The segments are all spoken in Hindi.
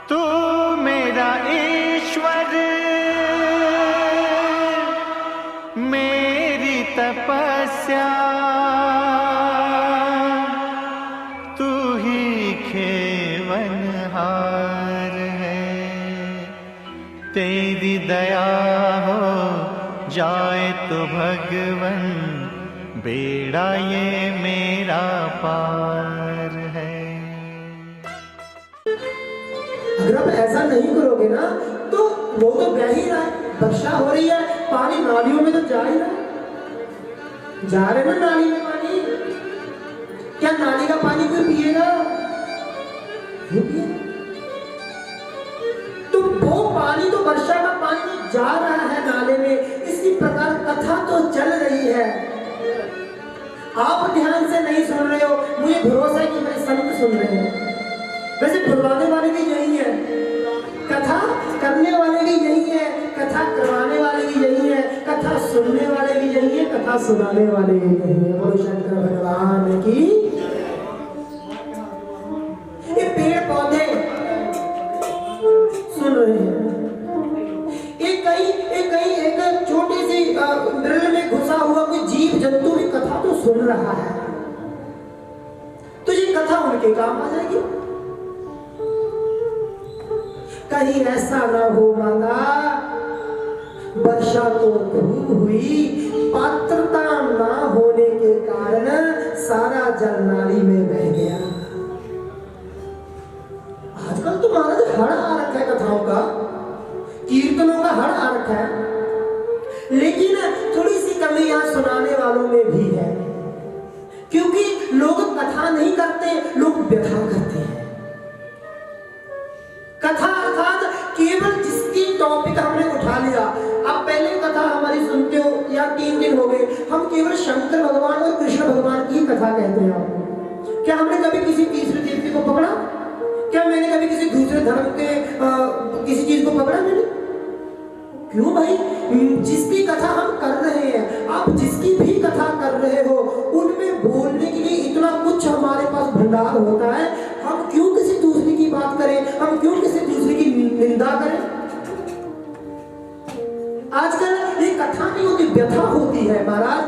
तू मेरा ईश्वर, मेरी तपस्या, तू ही खेवनहार है। तेरी दया हो जाए तो भगवन, बेड़ा ये मेरा पार है। अगर आप ऐसा नहीं करोगे ना तो वो तो बह ही रहा है, वर्षा हो रही है, पानी नालियों में तो जा ही रहा है, जा रहे ना नाली में पानी। क्या नाली का पानी कोई पिएगा? नहीं पिएगा। तो वो पानी तो वर्षा का पानी तो जा रहा है नाले में। इसी प्रकार कथा तो चल रही है, आप ध्यान से नहीं सुन रहे हो। मुझे भरोसा है कि मेरे संत सुन रहे हैं। वैसे बुलवाने वाले भी यही है, कथा करने वाले भी यही है, कथा करवाने वाले भी यही है, कथा सुनने वाले भी यही है, कथा सुनाने वाले भी यही है। बोलो शंकर भगवान की। ये पेड़ पौधे सुन रहे हैं, एक छोटी सी मृल में घुसा हुआ कोई जीव जंतु भी कथा तो सुन रहा है, तो ये कथा उनके काम आ जाएगी। कहीं ऐसा ना हो माता, वर्षा तो खूब हुई, पात्रता ना होने के कारण सारा जल नाली में बह गया। आजकल तो महाराज हड़ आ रखा है कथाओं का, कीर्तनों का हड़ आ रखा है, लेकिन थोड़ी सी कमी यहाँ सुनाने वालों में भी है, क्योंकि लोग कथा नहीं करते, लोग व्यथा करते हैं। कथा अर्थात केवल जिसकी टॉपिक हमने उठा लिया। अब पहले कथा हमारी सुनते हो या 3 दिन हो गए, हम केवल शंकर भगवान और कृष्ण भगवान की कथा कहते हैं आपको। क्या हमने कभी किसी तीसरे देवते को पकड़ा? क्या मैंने कभी किसी दूसरे धर्म के किसी चीज को पकड़ा? मैंने क्यों भाई? जिसकी कथा हम कर रहे हैं, आप जिसकी भी कथा कर रहे हो, उनमें बोलने के लिए इतना कुछ हमारे पास भंडार होता है, हम क्यों किसी दूसरे की बात करें? हम क्यों किसी दूसरे की निंदा करें? आजकल ये कथा नहीं होती, व्यथा होती है महाराज।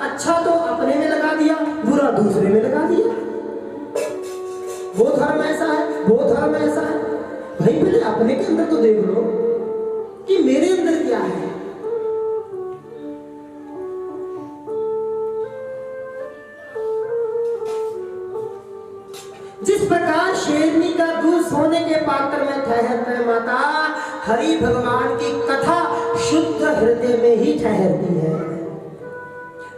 अच्छा तो अपने में लगा दिया, बुरा दूसरे में लगा दिया। वो धर्म ऐसा है, वो धर्म ऐसा है। भाई पहले अपने के अंदर तो देख लो कि मेरे अंदर क्या है। जिस प्रकार शेरनी का दूध सोने के पात्र में ठहरता है माता, हरि भगवान की कथा शुद्ध हृदय में ही ठहरती है,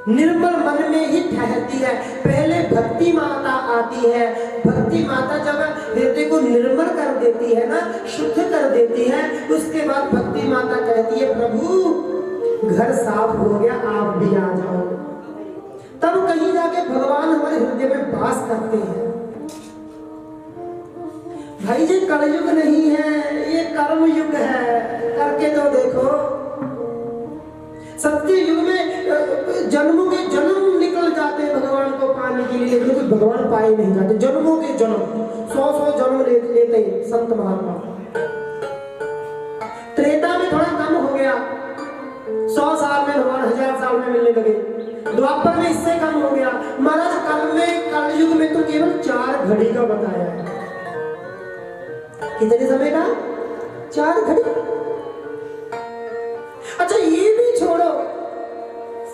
निर्मल मन में ही ठहरती है। पहले भक्ति माता आती है, भक्ति माता जब हृदय को निर्मल कर देती है ना, शुद्ध कर देती है, उसके बाद भक्ति माता कहती है प्रभु घर साफ हो गया, आप भी आ जाओ। तब कहीं जाके भगवान हमारे हृदय में वास करते हैं। भाई ये कलयुग नहीं है, ये कर्म युग है, करके तो देखो। सत्य युग में जन्मों के जन्म निकल जाते हैं भगवान को पाने के लिए, लेकिन कोई भगवान पाए नहीं जाते। जन्मों के जन्म 100 जन्म लेते हैं संत महात्मा। त्रेता में थोड़ा कम हो गया, 100 साल में भगवान 1000 साल में मिलने लगे। द्वापर में इससे कम हो गया। महाराज कलयुग में तो केवल 4 घड़ी का बताया है। कितने समय का? 4 घड़ी। अच्छा ये भी छोड़ो,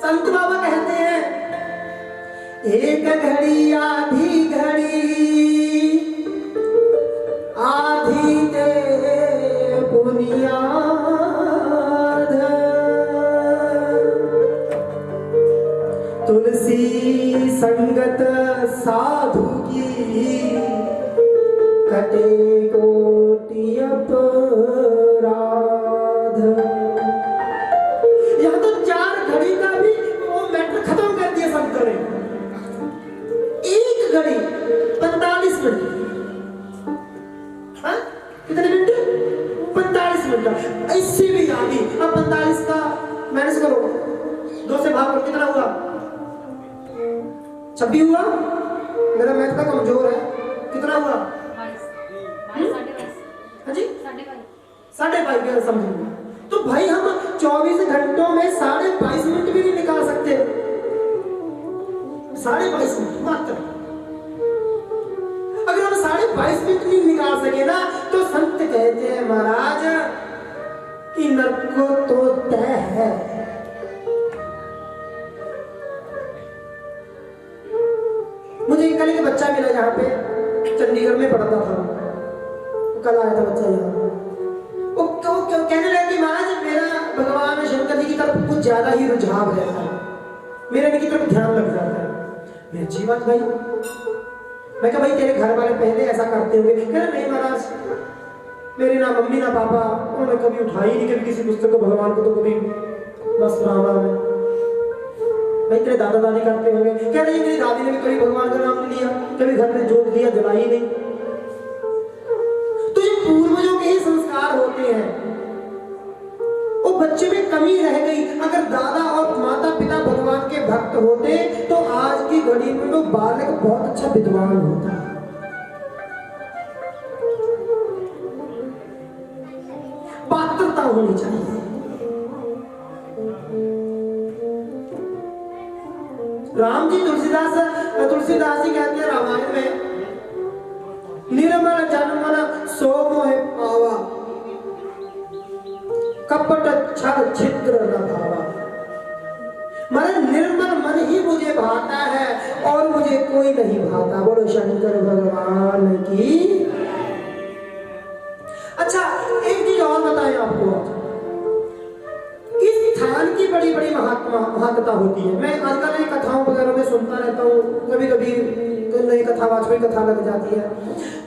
संत बाबा कहते हैं एक घड़ी आधी घड़ी, आधी ते बुनियाद, तुलसी संगत साधु की कटे कोटि अपराध। यहाँ तो 4 घड़ी का भी वो मैटर खत्म कर दिया संतों ने। 1 घड़ी 45 मिनट। हाँ? कितने मिनट? 45 मिनट। इससे भी आधी। अब 45 का माइनस करो, 2 से भाग करो, कितना हुआ? 26 हुआ। मेरा मैथ का कमजोर है। कितना हुआ? अगर 22 मिनट नहीं निकाल सके ना तो संत कहते हैं महाराज कि नरक को तो तय है। मुझे कल एक बच्चा मिला यहाँ पे, चंडीगढ़ में पढ़ता था, कल आया था बच्चा यहाँ। वो कहने लगा कि महाराज मेरा भगवान शंकर जी की तरफ कुछ ज्यादा ही रुझाव रहता है, मेरे इनकी तरफ ध्यान लग जाता है। मैं अच्छी बात भाई, मैं कहा भाई तेरे घर वाले पहले ऐसा करते होंगे? कह रहे नहीं महाराज, मेरे ना मम्मी ना पापा उन्होंने कभी उठाई नहीं कभी किसी पुस्तक को, भगवान को तो कभी बस राम राम है। भाई तेरे दादा दादी करते होंगे? कह रही मेरी दादी ने भी कभी भगवान का नाम नहीं लिया, कभी घर में जोत दिया जलाई नहीं। तो जो पूर्वजों के ही संस्कार होते हैं वो बच्चे में कमी रह गई। अगर दादा और माता पिता भगवान के भक्त होते तो आज की घड़ी में वो बालक बहुत अच्छा विद्वान होता। पात्रता होनी चाहिए। राम जी तुलसीदास जी कहते हैं रामायण में, निर्मल जन्मन सो मोहे पावा, कपट छल छिद्र न भावा। माने निर्मल मन ही मुझे भाता है और मुझे कोई नहीं भाता। बोलो शंकर भगवान की। अच्छा एक चीज और बताएं आपको, इस स्थान की बड़ी बड़ी महत्ता होती है। मैं आजकल ये कथाओं वगैरह में सुनता रहता हूँ, कभी कभी नई कथा वाचकों की कथा लग जाती है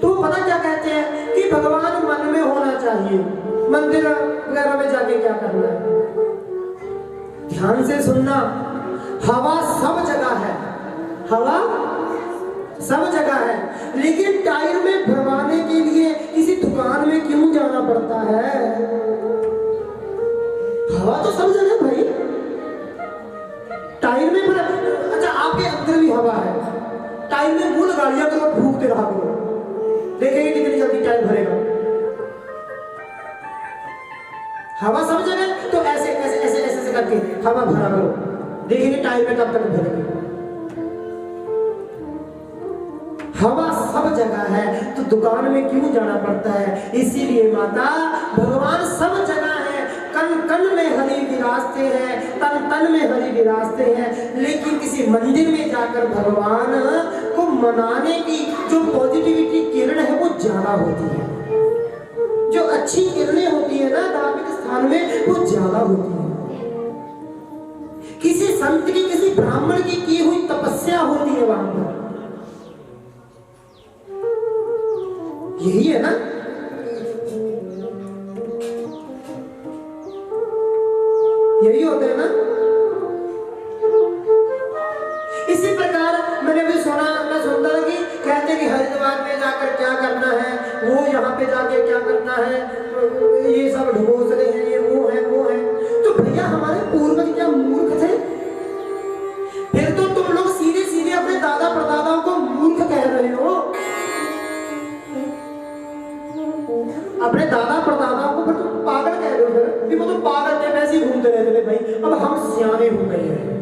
तो पता क्या कहते हैं कि भगवान मन में होना चाहिए। मंदिर वगैरह में जाके क्या करना है? ध्यान से सुनना, हवा सब जगह है, हवा सब जगह है, लेकिन टायर में भरवाने के लिए किसी दुकान में क्यों जाना पड़ता है? हवा तो सब जगह भाई, टायर में अच्छा आपके अंदर भी हवा है, टायर में मूल गाड़ियां करो, फूकते रहा करो, देखेंगे कितनी जल्दी टायर भरेगा। हवा सब जगह, तो ऐसे ऐसे ऐसे ऐसे करके हवा भरा करो, देखेंगे टायर में कब तक भरेगी। हवा सब जगह है तो दुकान में क्यों जाना पड़ता है? इसीलिए माता भगवान सब जगह है, कण कण में हरि विराजते हैं, तन तन में हरि विराजते हैं, लेकिन किसी मंदिर में जाकर भगवान को मनाने की जो पॉजिटिविटी किरण है वो ज्यादा होती है। जो अच्छी किरणें होती है ना धार्मिक स्थान में वो ज्यादा होती है। किसी संत की किसी ब्राह्मण की हुई तपस्या होती है वहां पर, यही है ना। यही होता है ना। इसी प्रकार मैंने भी सुना, मैं सुनता था कि कहते कि हरिद्वार में जाकर क्या करना है, वो यहाँ पे जाके क्या करना है, ये सब ढोसले हैं, ये वो है वो है। तो भैया हमारे पूर्वज क्या मूर्ख थे? फिर तो तुम लोग सीधे सीधे अपने दादा परदादाओं को मूर्ख कह रहे हो। अपने दादा परदादाओं को फिर तुम पागल कह रहे हो, फिर वो तो पागल थे, वैसे ही घूमते रहते थे भाई, अब हम सियाने हो गए हैं।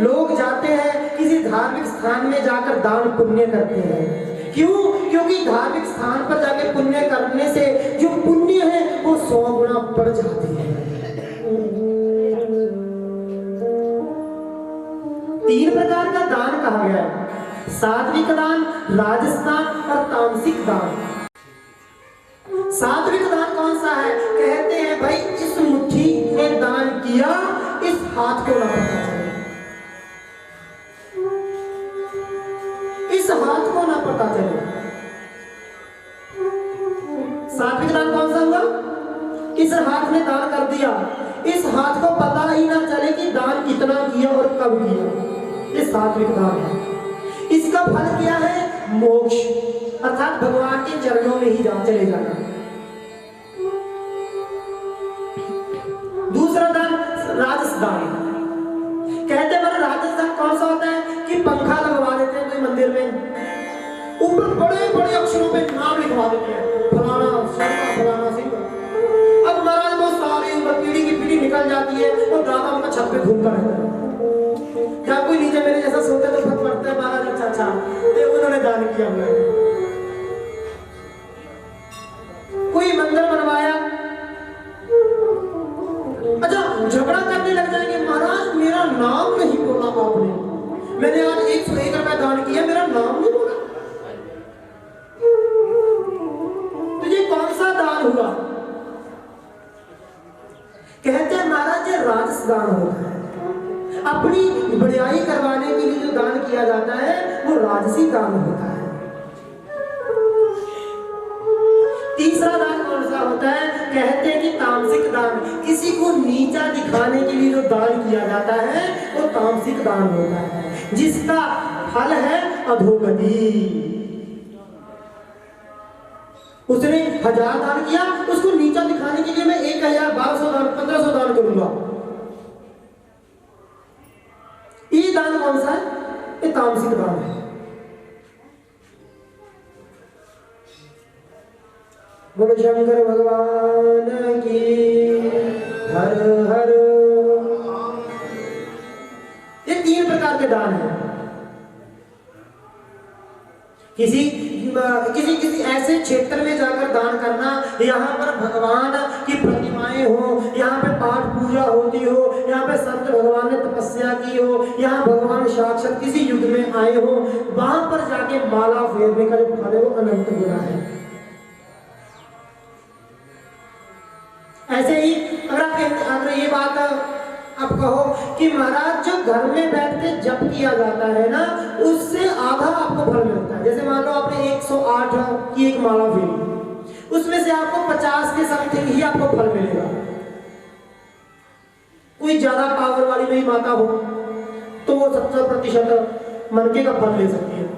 लोग जाते हैं किसी धार्मिक स्थान में जाकर दान पुण्य करते हैं, क्यों? क्योंकि धार्मिक स्थान पर जाके पुण्य करने से जो पुण्य है वो 100 गुना बढ़ जाते हैं। 3 प्रकार का दान कहा गया है, सात्विक दान, राजस दान और तामसिक दान। सात्विक दान कौन सा है? कहते हैं भाई इस मुट्ठी ने दान किया, इस हाथ को ना पता चले, इस हाथ को ना पता चले। सात्विक दान कौन सा हुआ? इस हाथ ने दान कर दिया, इस हाथ को पता ही ना चले कि दान कितना किया और कब किया, ये सात्विक दान है। इसका फल क्या है? मोक्ष, अर्थात भगवान के चरणों में ही चले जाना। दूसरा दान राजस दान, कहते हैं राजस दान कौन सा होता है कि पंखा लगवा देते हैं कोई मंदिर में, ऊपर बड़े बड़े अक्षरों पे नाम लिखवा देते हैं, फलाना शर्मा फलाना सिंह। अब महाराज वो सारी ऊपर पीढ़ी की पीढ़ी निकल जाती है और दादा उनका छत पे घूमता रहता है। क्या कोई नीचे मेरे जैसा सोते तो फर्क पड़ता है महाराज, अच्छा अच्छा 101 रुपए दान किया, मेरा नाम नहीं बोला, तो ये कौन सा दान हुआ? कहते हैं महाराज ये राजस दान होता है। अपनी बढ़ियाई करवाने के लिए जो दान किया जाता है वो राजसी दान होता है। तीसरा दान कौन सा होता है? कहते हैं कि तामसिक दान, किसी को नीचा दिखाने के लिए जो दान किया जाता है वो तामसिक दान होता है, जिसका फल है अधोगति। उसने 1000 दान किया, उसको नीचा दिखाने के लिए मैं 1000, 1200 दान, 1500 दान करूंगा। ये दान कौन सा है? ये तामसिक दान है। बोलो शंकर भगवान की हर हर। ये 3 प्रकार के दान हैं। किसी ऐसे क्षेत्र में जाकर दान करना, यहाँ पर भगवान की प्रतिमाएं हो, यहाँ पे पाठ पूजा होती हो, यहाँ पे संत भगवान ने तपस्या की हो, यहाँ भगवान साक्षात किसी युग में आए हो, वहां पर जाके माला फेरने का जो फल है वो अनंत गुना है। ऐसे ही अगर ये बात आप कहो कि महाराज जो घर में बैठ के जप किया जाता है ना, उससे आधा आपको फल मिलता है। जैसे मान लो आपने 108 की एक माला फेरी, उसमें से आपको 50 के समथिंग ही आपको फल मिलेगा। कोई ज्यादा पावर वाली मेरी माता हो तो वो 70% मनके का फल ले सकती है,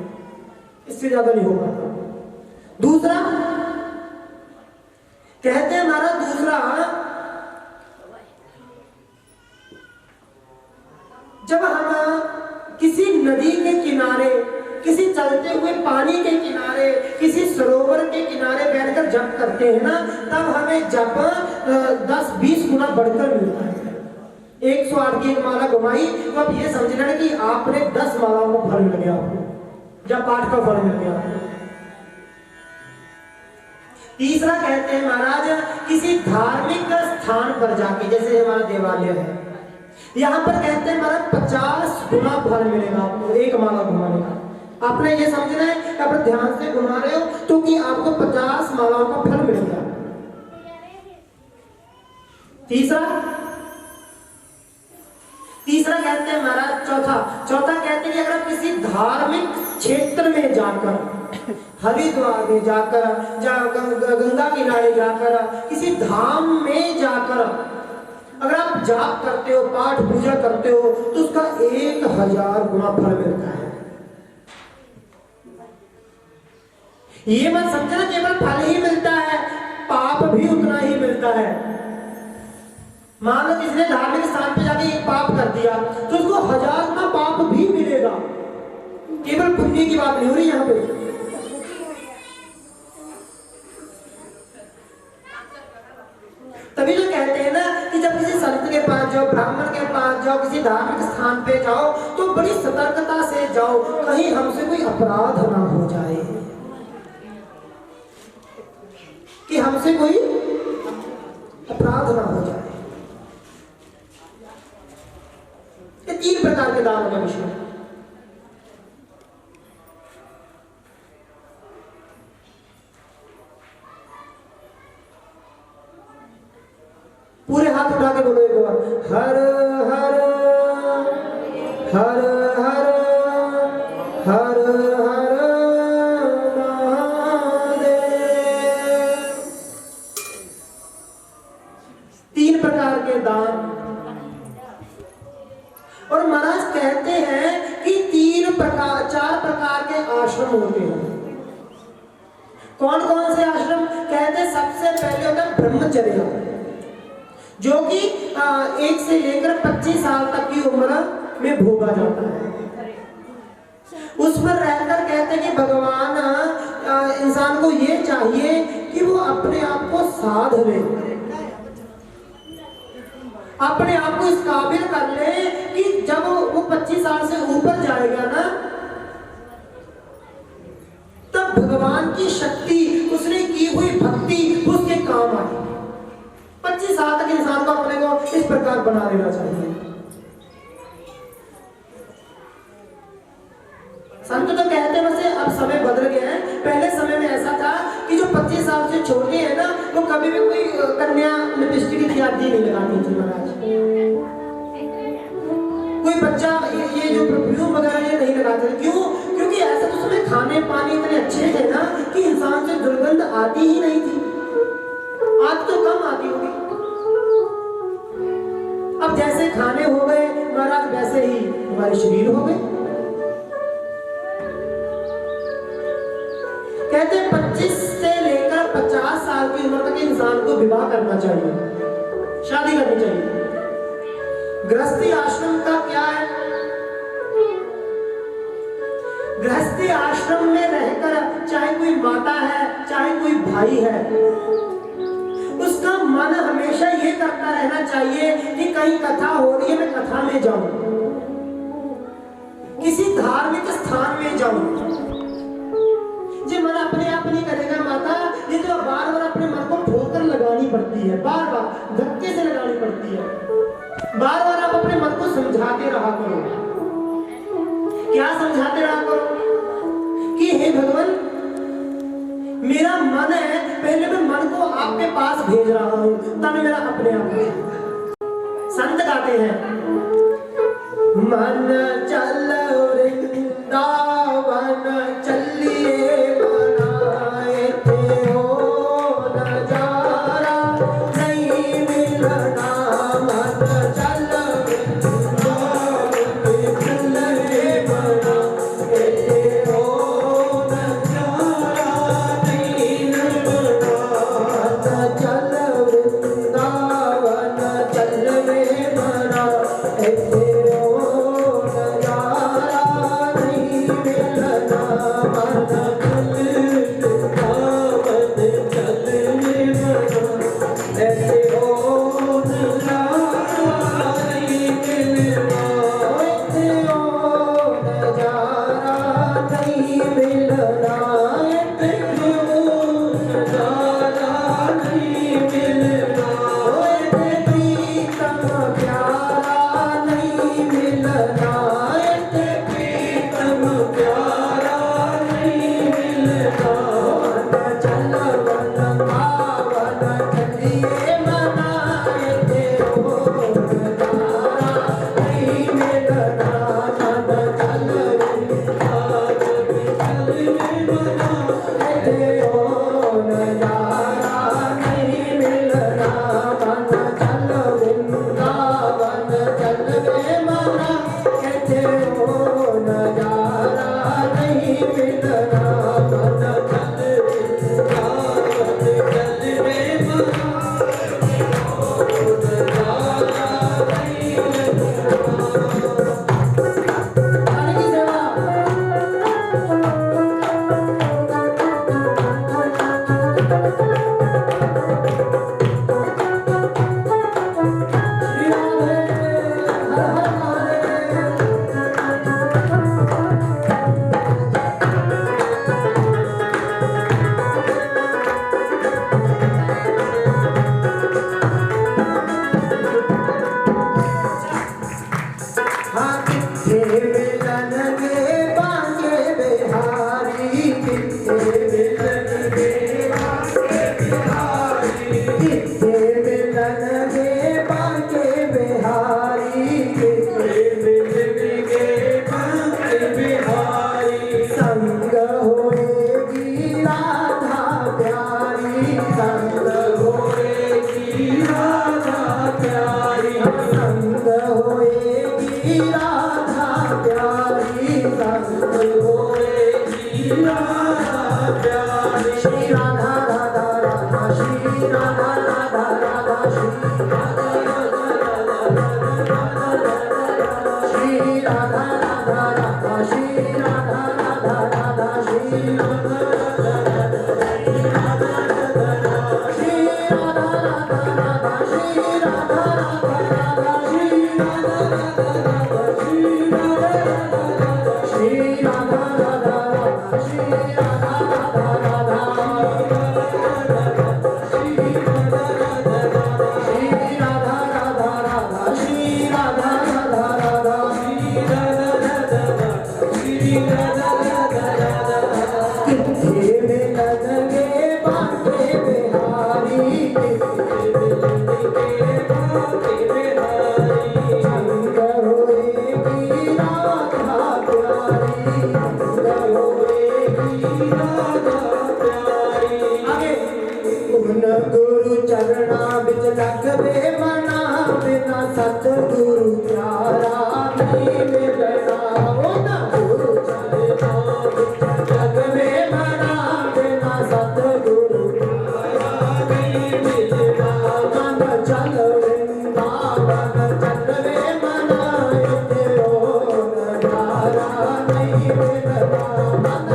इससे ज्यादा नहीं हो पाता। दूसरा कहते हैं महाराज, दूसरा जब हम किसी नदी के किनारे, किसी चलते हुए पानी के किनारे, किसी सरोवर के किनारे बैठकर जप करते हैं ना, तब हमें जप 10-20 गुना बढ़कर मिलता है। 108 की एक माला घुमाई तो आप ये समझ लेना कि आपने 10 मालाओं का फल मिल गया आपको, जब पाठ का फल मिल गया आपको। तीसरा कहते हैं महाराज, किसी धार्मिक स्थान पर जाके, जैसे हमारा देवालय है, यहाँ पर कहते हैं महाराज 50 गुना फल मिलेगा आपको एक माला घुमाने का। आपने ये समझना है कि आप ध्यान से घुमा रहे हो तो कि आपको 50 मालाओं का फल मिलेगा। तीसरा कहते हैं महाराज, चौथा कहते हैं कि अगर आप किसी धार्मिक क्षेत्र में जाकर, हरिद्वार में जाकर, गंगा किनारे जाकर, किसी धाम में जाकर अगर आप जाप करते हो, पाठ पूजा करते हो, तो उसका 1000 गुना फल मिलता है। ये मत समझना केवल फल ही मिलता है, पाप भी उतना ही मिलता है। मान लो किसी ने धार्मिक स्थान पे जाके एक पाप कर दिया तो उसको 1000 गुना पाप भी मिलेगा। केवल पुण्य की बात नहीं हो रही यहाँ पे। तभी तो कहते हैं ना कि जब किसी संत के पास जाओ, ब्राह्मण के पास जाओ, किसी धार्मिक स्थान पे जाओ तो बड़ी सतर्कता से जाओ, कहीं हमसे कोई अपराध ना हो जाए, कि हमसे कोई अपराध ना हो जाए। ये 3 प्रकार के दानों का विषय है। पूरे हाथ उठा के बोलो एक बार, हर हर हर हर हर हर महादेव। 3 प्रकार के दान। और महाराज कहते हैं कि 4 प्रकार के आश्रम होते हैं। कौन कौन से आश्रम? कहते हैं सबसे पहले होता है ब्रह्मचर्य, जो कि 1 से लेकर 25 साल तक की उम्र में भोगा जाता है। उस पर रहकर कहते हैं कि भगवान इंसान को ये चाहिए कि वो अपने आप को साध ले, अपने आप को इस काबिल कर ले कि जब वो 25 साल से ऊपर जाएगा ना, तब भगवान की शक्ति, उसने की हुई भक्ति उसके काम आए। 25 साल तक इंसान को अपने को इस प्रकार बना लेना चाहिए। संत तो कहते हैं वैसे अब समय बदल गया है। पहले समय में ऐसा था कि जो 25 साल से छोटे हैं ना, वो कभी भी कोई कन्या लिपस्टिक की आदि नहीं लगाती थी महाराज। कोई बच्चा ये जो परफ्यूम वगैरह ये नहीं लगाते थे। क्यों? क्योंकि ऐसा तो समय खाने पानी इतने अच्छे थे ना कि इंसान से दुर्गंध आती ही नहीं थी। आज तो कम आती होगी। अब जैसे खाने हो गए महाराज, वैसे ही हमारे शरीर हो गए। कहते 25 से लेकर 50 साल की उम्र तक इंसान को विवाह करना चाहिए, शादी करनी चाहिए। गृहस्थी आश्रम का क्या है? गृहस्थी आश्रम में रहकर चाहे कोई माता है चाहे कोई भाई है, उसका मन हमेशा ये करता रहना चाहिए कि कहीं कथा हो रही है मैं कथा में जाऊं, किसी धार्मिक स्थान में जाऊं। जी मन अपने आप नहीं करेगा माता, ये तो बार बार अपने मन को ठोकर लगानी पड़ती है, बार बार धक्के से लगानी पड़ती है। बार बार आप अपने मन को समझाते रहा करो। क्या समझाते रहा करो? कि हे भगवान मेरा मन है, पहले मैं मन को आपके पास भेज रहा हूं, तब मेरा अपने आप। संत गाते हैं मन चल वृंदावन चलिए बनाए थे हो नजारा नहीं मिलना। मन चल वृंदावन चलिए बनाए थे हो नजारा नहीं मिलना। मन चल वृंदावन चलिए बनाए थे Radha मिलन गे बांके बिहारी मिलन गे बांके बिहारी संग होएगी राधा प्यारी संग होएगी राधा प्यारी। आगे उन गुरु चरणा बिच लगवे मना बिना सतगुरु प्यारा नहीं मिलना। उन गुरु चरणा बिच लगवे मना बिना सतगुरु प्यारा नहीं मिलना। मन चल वृंदावन चलवे मना तेरो नजारा नहीं मिलना। मन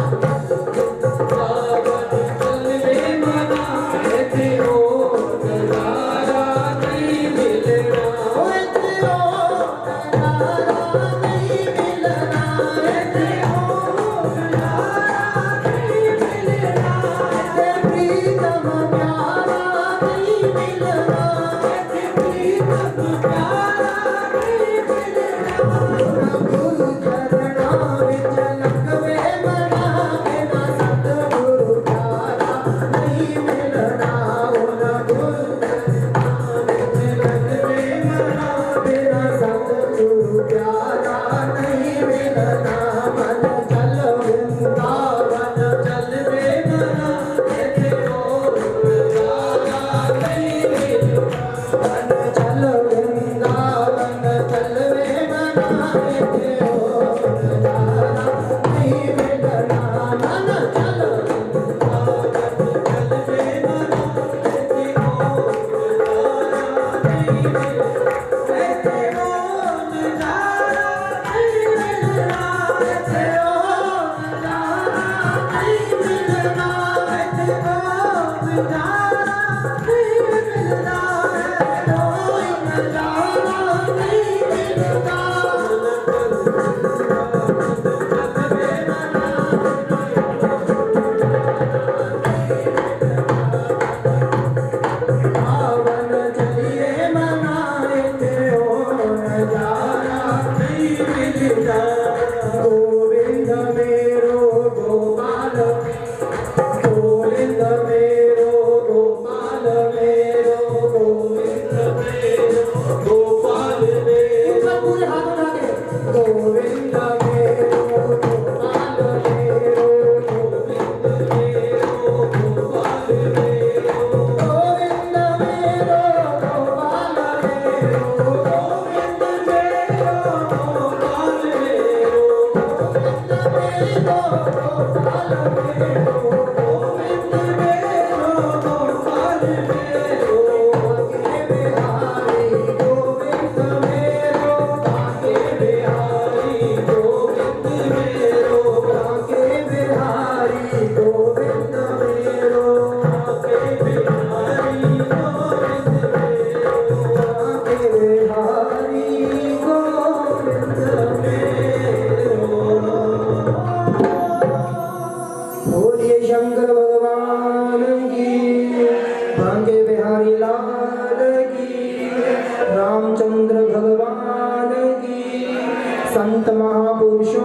संत महापुरुषों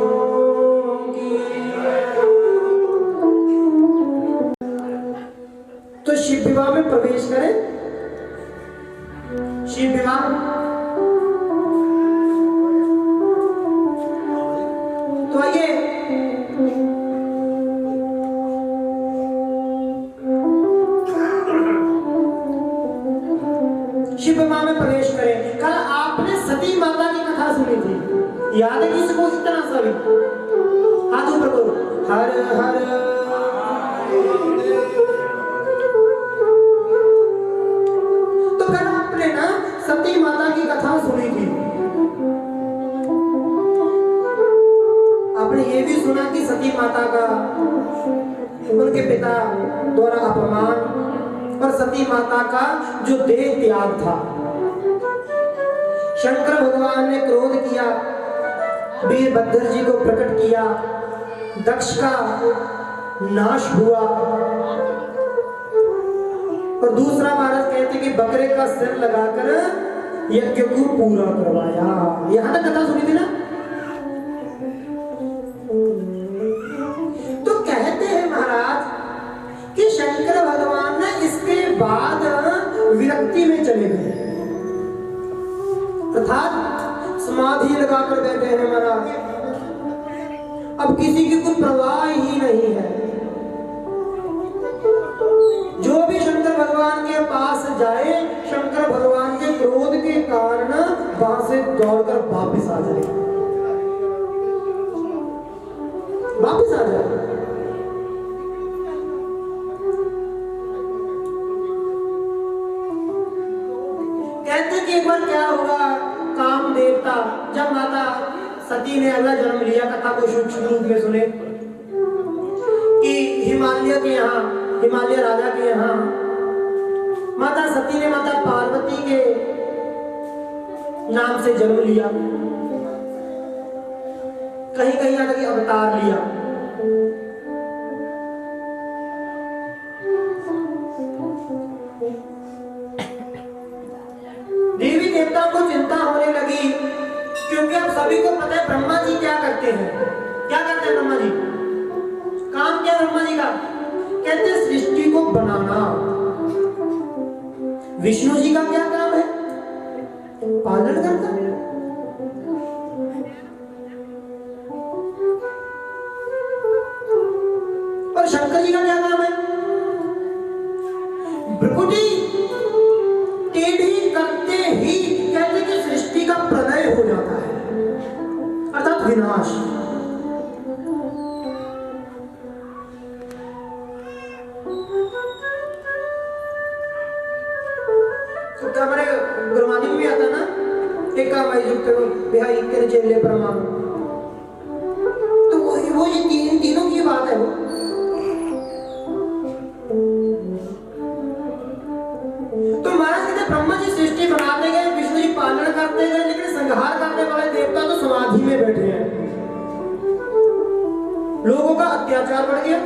की। तो शिव विवाह में प्रवेश करें। शिव विवाह तो आइए शिव विवाह में प्रवेश करें। कल आपने सती माता की कथा सुनी थी, याद है किसी को? इतना सा भी हाथ ऊपर करो। हर हर तो कल आपने ना सती माता की कथा सुनी थी। आपने ये भी सुना कि सती माता का उनके पिता द्वारा अपमान और सती माता का जो देह त्याग था। शंकर भगवान ने क्रोध किया, वीरभद्र जी को प्रकट किया, दक्ष का नाश हुआ। और दूसरा महाराज कहते कि बकरे का सिर लगाकर यज्ञ को पूरा करवाया। यहां तक कथा सुनी थी ना। तो कहते हैं महाराज विरक्ति में चले गए, अर्थात समाधि लगाकर बैठे हैं महाराज। अब किसी की कुछ परवाह ही नहीं है। जो भी शंकर भगवान के पास जाए, शंकर भगवान के क्रोध के कारण वहां से दौड़कर वापस आ जाए, वापस आ जाए। कहते कि एक बार क्या हुआ, काम देवता जब माता सती ने अगला जन्म लिया, कथा को सूक्ष्म रूप में सुने कि हिमालय के यहाँ, हिमालय राजा के यहाँ माता सती ने माता पार्वती के नाम से जन्म लिया, कहीं कहीं यहाँ तक अवतार लिया। देवी देवताओं को चिंता होने लगी, क्योंकि अब सभी को पता है ब्रह्मा जी क्या करते हैं। क्या करते हैं ब्रह्मा जी? काम क्या ब्रह्मा जी का? कहते हैं सृष्टि को बनाना। विष्णु जी का क्या काम है? पालन करना। और शंकर जी का क्या काम है? भ्रुकुटी टेढ़ी करते ही कहते कि सृष्टि का प्रलय हो जाता है, अर्थात विनाश। तो हमारे गुरबानी में आता ना, एक बिहारी तेरे चेले परमाणु, तो वो ये तीनों की बात है। वो तो महाराज कहते ब्रह्मा जी सृष्टि बनाते गए, विष्णु जी पालन करते गए, लेकिन संहार करने वाले देवता तो समाधि में बैठे हैं। लोगों का अत्याचार बढ़ गया।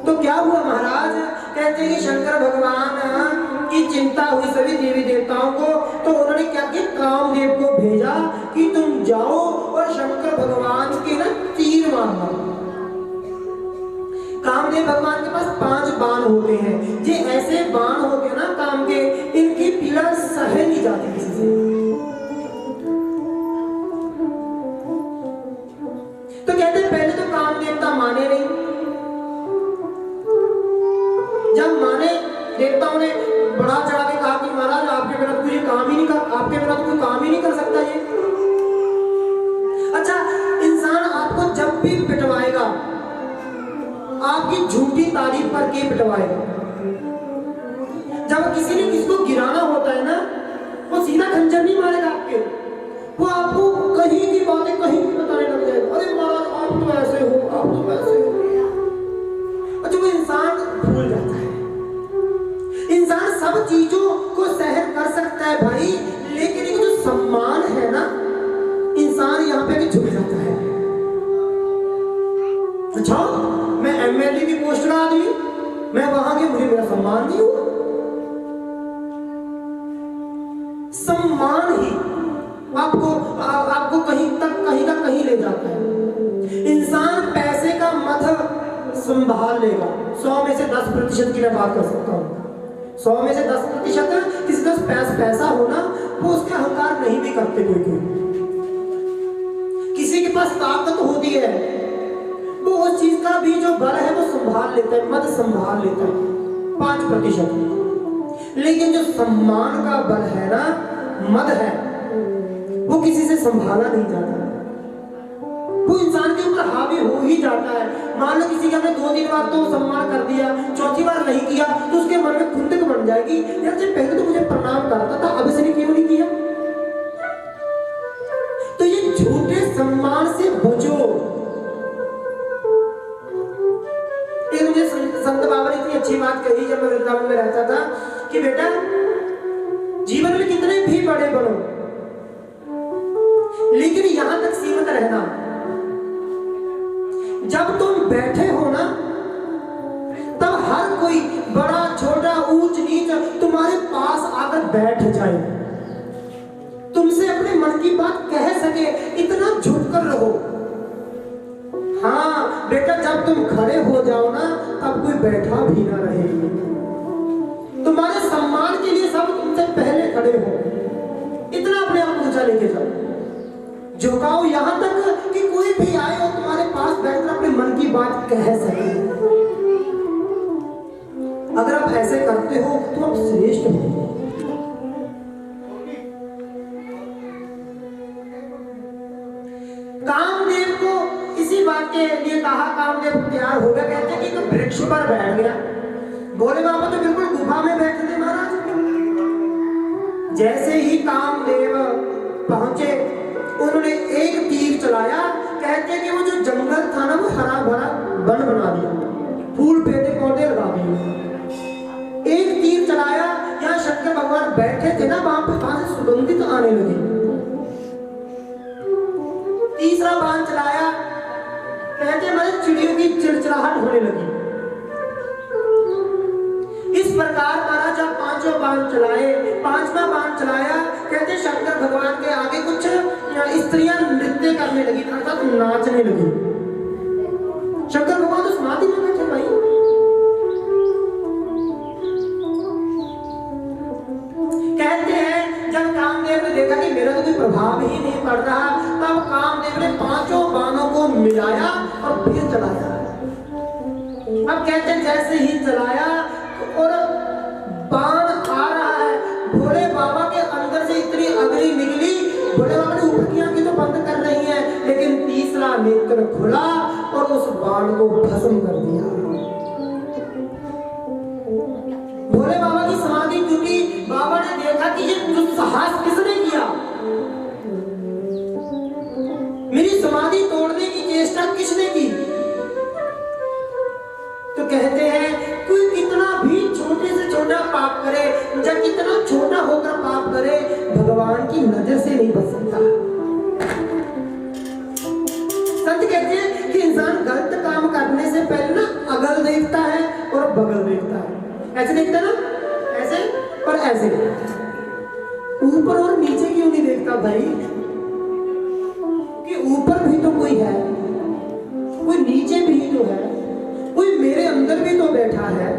तो क्या हुआ महाराज? कहते हैं कि शंकर भगवान की चिंता हुई सभी देवी देवताओं को, तो उन्होंने क्या किया? कामदेव को भेजा कि तुम जाओ और शंकर भगवान के ना तीर मारना। कामदेव भगवान के पास 5 बाण होते हैं। ये ऐसे बाण होते हैं ना काम के, इनकी पीड़ा सह नहीं जाती किसी से। तो कहते हैं पहले तो कामदेवता माने नहीं। जब माने, देवताओं ने बड़ा चढ़ा के कहा कि महाराज आपके बिना कोई काम ही नहीं कर, आपके बिना कोई काम ही नहीं कर सकता ये। अच्छा, इंसान आपको जब भी पिटवाएगा, आपकी झूठी तारीफ करके पिटवाएगा। जब किसी ने किसको गिराना होता है ना, वो सीधा खंजर नहीं मारेगा आपके, वो आपको कहीं की बातें कहीं की बताने लग जाएगा। अरे महाराज आप तो ऐसे हो, आप तो वैसे हो। अच्छा, वो इंसान भूल जाता है। इंसान सब चीजों को सहन कर सकता है भाई, लेकिन एक जो सम्मान है ना, इंसान यहाँ पे भी झुक जाता है। अच्छा, मैं एमएलए की पोस्ट का आदमी, मैं वहां के, मुझे मेरा सम्मान नहीं हुआ। सम्मान ही आपको कहीं तक, कहीं का कहीं ले जाता है। इंसान पैसे का मद संभाल लेगा। 100 में से 10% की मैं बात कर सकता हूँ। 100 में से 10% किसी का पैसा होना, वो उसके अहंकार नहीं भी करते कोई। किसी के पास ताकत होती है, वो उस चीज का भी जो बल है वो संभाल लेता है, मद संभाल लेता है 5%। लेकिन जो सम्मान का बल है ना, मद है, वो किसी से संभाला नहीं जाता। वो इंसान के ऊपर हावी हो ही जाता है। मान लो किसी का 2-3 बार तो सम्मान कर दिया, चौथी बार नहीं किया, तो उसके मन में खुंदक बन जाएगी, यार जब पहले तो मुझे प्रणाम करता था, अब इसने क्यों नहीं किया? तो ये झूठे सम्मान से बचो। मुझे संत बाबा ने इतनी अच्छी बात कही जब मैं वृंदावन में रहता था कि बेटा, जीवन में कितने भी बड़े बनो, लेकिन यहां तक सीमित रहना। जब तुम बैठे हो ना, तब हर कोई बड़ा छोटा ऊंच नीच तुम्हारे पास आकर बैठ जाए, तुमसे अपने मन की बात कह सके, इतना झुक कर रहो। हाँ बेटा, जब तुम खड़े हो जाओ ना, तब कोई बैठा भी ना रहे। तुम्हारे सम्मान के लिए सब तुमसे पहले खड़े हो। इतना अपने आप ऊंचा लेके जाओ, झुकाओ यहां तक कि कोई भी आए और तुम्हारे पास बैठकर अपने मन की बात कह सके। अगर आप ऐसे करते हो तो आप श्रेष्ठ हो। कामदेव को इसी बात के लिए कहा, कामदेव तैयार हो गया, कहते हैं कि एक वृक्ष पर बैठ गया। भोले बाबा तो बिल्कुल गुफा में बैठे थे महाराज। जैसे ही कामदेव पहुंचे उन्होंने एक तीर चलाया, कहते हैं कि वो जो जंगल था ना वो हरा भरा वन बना दिया, फूल पेड़ पौधे लगा दिए। एक तीर चलाया, यहाँ शंकर भगवान बैठे थे ना वहां पे, वहां से सुगंधित आने लगी। तीसरा बाण चलाया, कहते मतलब चिड़ियों की चिड़चिड़ाहट होने लगी। इस प्रकार महाराज जब पांचों बाण चलाए, पांचवा बाण चलाया, कहते शंकर भगवान के आगे कुछ स्त्रियां नृत्य करने लगी, अर्थात नाचने लगी। शंकर भगवान तो समाधि में बैठे भाई। कहते हैं जब कामदेव ने देखा कि मेरा तो कोई प्रभाव ही नहीं पड़ रहा, तब कामदेव ने पांचों बाणों को मिलाया और फिर चलाया। अब कहते हैं जैसे ही चलाया और बाण आ रहा है, भोले बाबा के अंदर से इतनी अग्नि निकली, भोले बाबा ने ऊपर की आंखें तो बंद कर रही हैं, लेकिन तीसरा नेत्र खुला और उस बाण को भस्म कर दिया। भोले बाबा की समाधि टूटी। बाबा ने देखा कि ये दुस्साहस किसने किया, मेरी समाधि तोड़ने की चेष्टा किसने की। तो कहते हैं कोई कितना भी छोटे से छोटा पाप करे, जब कितना छोटा होकर पाप करे, भगवान की नजर से नहीं बच सकता। संत कहते हैं कि इंसान गलत काम करने से पहले ना अगल देखता है और बगल देखता है। ऐसे देखता ना, ऐसे और ऐसे, ऊपर और नीचे क्यों नहीं देखता भाई? कि ऊपर भी तो कोई है, कोई नीचे भी तो है, कोई मेरे अंदर भी तो बैठा है।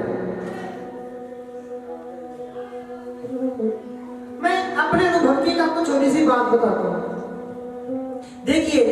मैं अपने अनुभव की आपको छोटी सी बात बताता हूं। देखिए